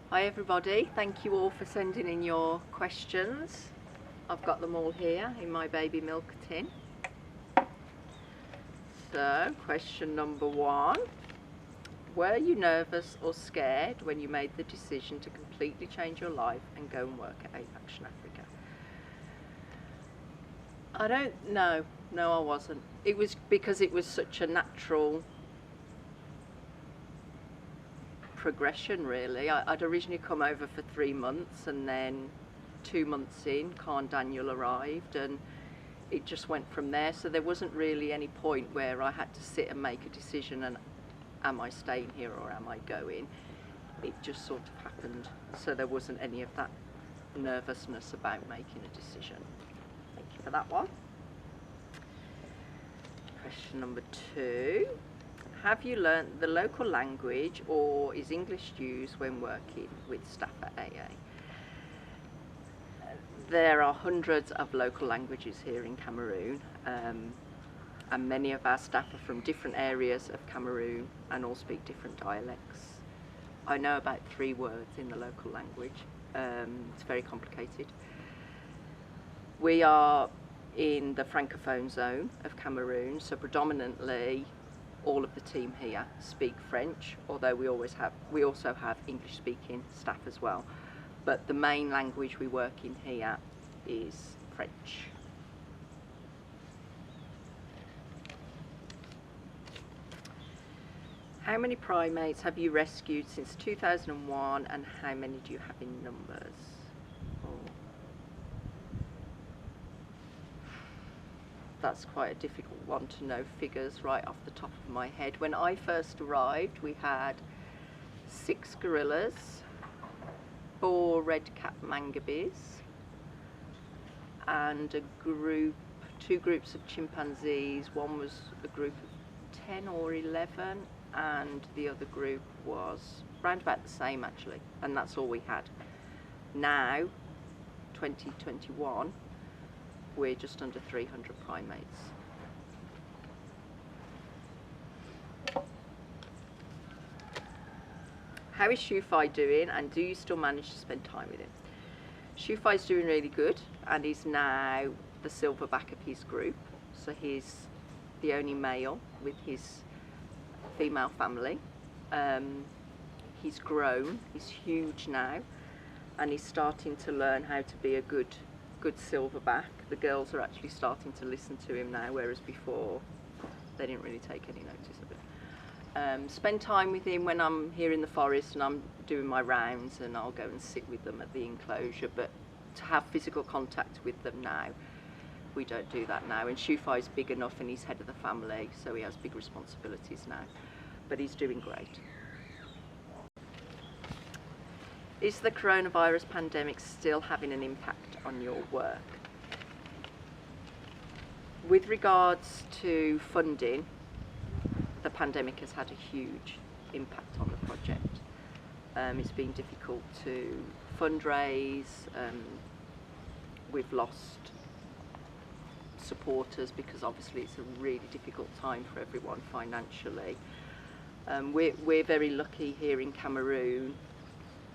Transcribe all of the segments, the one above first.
Hi everybody, thank you all for sending in your questions. I've got them all here in my baby milk tin. So, question number 1. Were you nervous or scared when you made the decision to completely change your life and go and work at Action Africa? I don't know. No, I wasn't. It was because it was such a natural progression, really. I'd originally come over for 3 months, and then 2 months in, Khan Daniel arrived, and it just went from there. So there wasn't really any point where I had to sit and make a decision and am I staying here or am I going? It just sort of happened. So there wasn't any of that nervousness about making a decision. Thank you for that one. Question number 2. Have you learnt the local language, or is English used when working with staff at AA? There are hundreds of local languages here in Cameroon, and many of our staff are from different areas of Cameroon and all speak different dialects. I know about 3 words in the local language. It's very complicated. We are in the Francophone zone of Cameroon, so predominantly all of the team here speak French, although we also have English speaking staff as well. But the main language we work in here is French. How many primates have you rescued since 2001, and how many do you have in numbers? That's quite a difficult one to know figures right off the top of my head. When I first arrived, we had 6 gorillas, 4 red-capped mangabes, and 2 groups of chimpanzees. One was a group of 10 or 11, and the other group was around about the same actually, and that's all we had. Now, 2021, we're just under 300 primates. How is Shufai doing, and do you still manage to spend time with him? Shufai's doing really good, and he's now the silverback of his group. So he's the only male with his female family. He's grown, he's huge now, and he's starting to learn how to be a good silverback. The girls are actually starting to listen to him now, whereas before they didn't really take any notice of it. Spend time with him when I'm here in the forest and I'm doing my rounds, and I'll go and sit with them at the enclosure, but to have physical contact with them now, we don't do that now. And Shufai's big enough and he's head of the family, so he has big responsibilities now, but he's doing great. Is the coronavirus pandemic still having an impact on your work? With regards to funding, the pandemic has had a huge impact on the project. It's been difficult to fundraise. We've lost supporters because obviously it's a really difficult time for everyone financially. We're very lucky here in Cameroon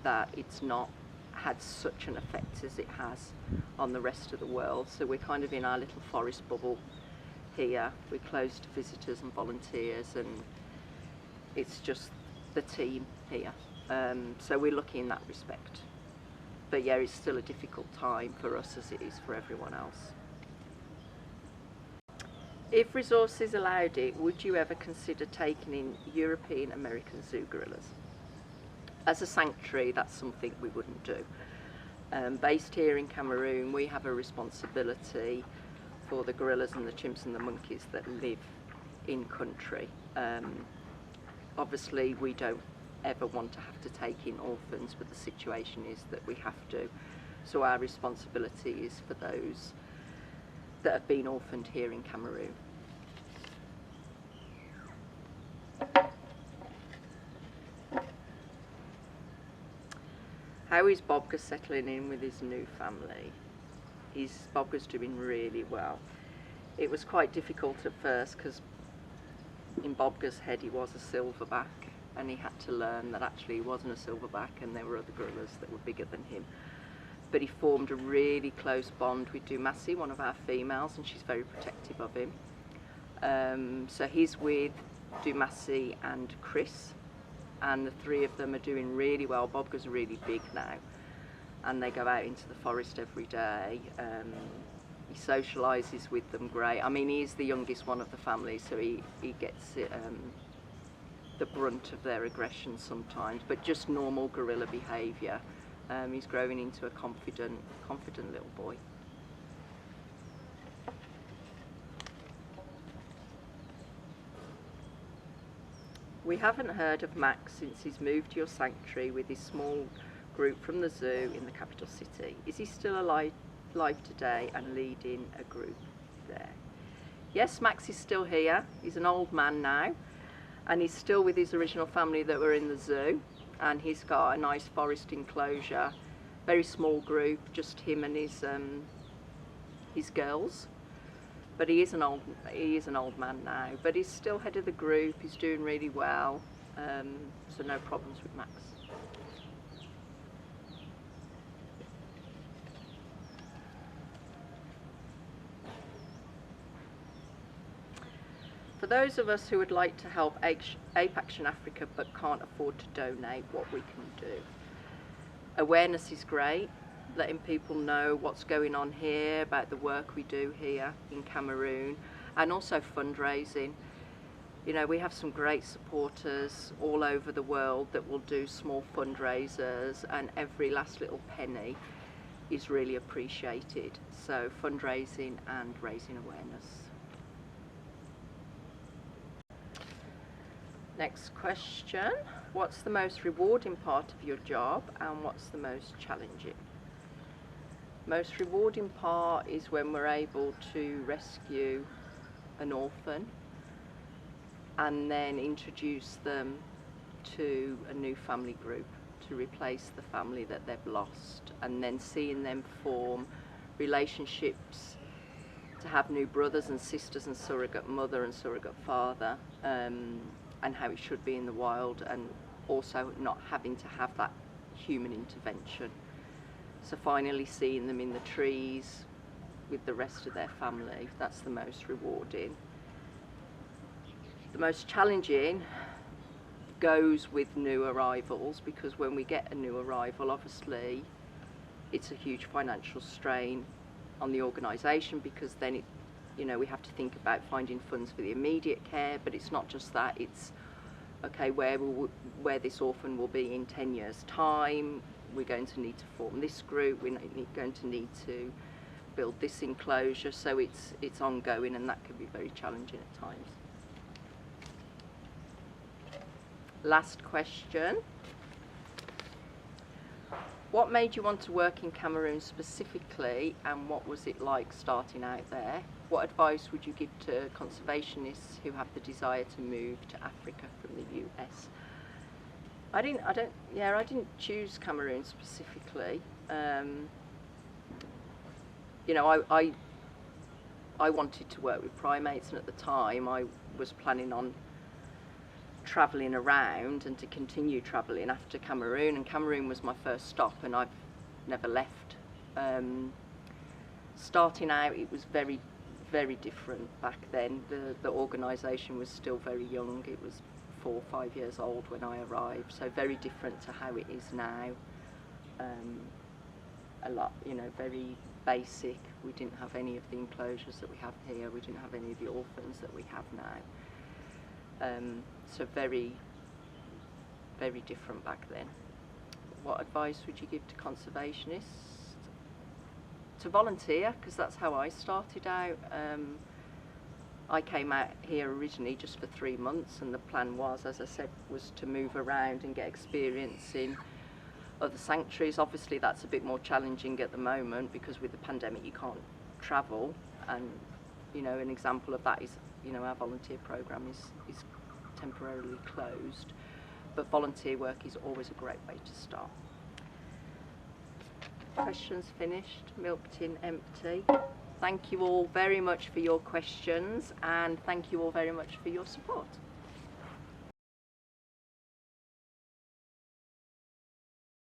that it's not had such an effect as it has on the rest of the world. So we're kind of in our little forest bubble here. We're closed to visitors and volunteers, and it's just the team here. So we're lucky in that respect. But yeah, it's still a difficult time for us as it is for everyone else. If resources allowed it, would you ever consider taking in European American zoo gorillas? As a sanctuary, that's something we wouldn't do. Based here in Cameroon, we have a responsibility for the gorillas and the chimps and the monkeys that live in country. Obviously, we don't ever want to have to take in orphans, but the situation is that we have to. So our responsibility is for those that have been orphaned here in Cameroon. How is Bobka settling in with his new family? Bobka's doing really well. It was quite difficult at first because in Bobka's head he was a silverback, and he had to learn that actually he wasn't a silverback and there were other gorillas that were bigger than him. But he formed a really close bond with Dumassi, one of our females, and she's very protective of him. So he's with Dumassi and Chris, and the three of them are doing really well. Bobga's really big now, and they go out into the forest every day. He socialises with them great. I mean, he's the youngest one of the family, so he gets the brunt of their aggression sometimes, but just normal gorilla behaviour. He's growing into a confident little boy. We haven't heard of Max since he's moved to your sanctuary with his small group from the zoo in the capital city. Is he still alive today and leading a group there? Yes, Max is still here. He's an old man now, and he's still with his original family that were in the zoo, and he's got a nice forest enclosure, very small group, just him and his girls. But he is an old man now, but he's still head of the group. He's doing really well, so no problems with Max. For those of us who would like to help Ape Action Africa but can't afford to donate, what we can do. Awareness is great, letting people know what's going on here, about the work we do here in Cameroon, and also fundraising. You know, we have some great supporters all over the world that will do small fundraisers, and every last little penny is really appreciated. So fundraising and raising awareness. Next question. What's the most rewarding part of your job and what's the most challenging? Most rewarding part is when we're able to rescue an orphan and then introduce them to a new family group to replace the family that they've lost, and then seeing them form relationships to have new brothers and sisters and surrogate mother and surrogate father, and how it should be in the wild, and also not having to have that human intervention. So finally seeing them in the trees with the rest of their family, that's the most rewarding. The most challenging goes with new arrivals, because when we get a new arrival, obviously it's a huge financial strain on the organisation, because then we have to think about finding funds for the immediate care, but it's not just that, it's okay, where this orphan will be in 10 years' time. We're going to need to form this group, we're going to need to build this enclosure, so it's ongoing, and that can be very challenging at times. Last question. What made you want to work in Cameroon specifically, and what was it like starting out there? What advice would you give to conservationists who have the desire to move to Africa from the US? I didn't choose Cameroon specifically. I wanted to work with primates, and at the time I was planning on travelling around and to continue travelling after Cameroon, and Cameroon was my first stop, and I've never left. Starting out, it was very, very different back then. The organisation was still very young. It was 4 or 5 years old when I arrived, so very different to how it is now. A lot, very basic. We didn't have any of the enclosures that we have here. We didn't have any of the orphans that we have now. So very, very different back then. What advice would you give to conservationists? To volunteer, because that's how I started out. I came out here originally just for 3 months, and the plan was, as I said, was to move around and get experience in other sanctuaries. Obviously that's a bit more challenging at the moment, because with the pandemic you can't travel, and an example of that is our volunteer programme is temporarily closed, but volunteer work is always a great way to start. Questions finished, milk tin empty. Thank you all very much for your questions, and thank you all very much for your support.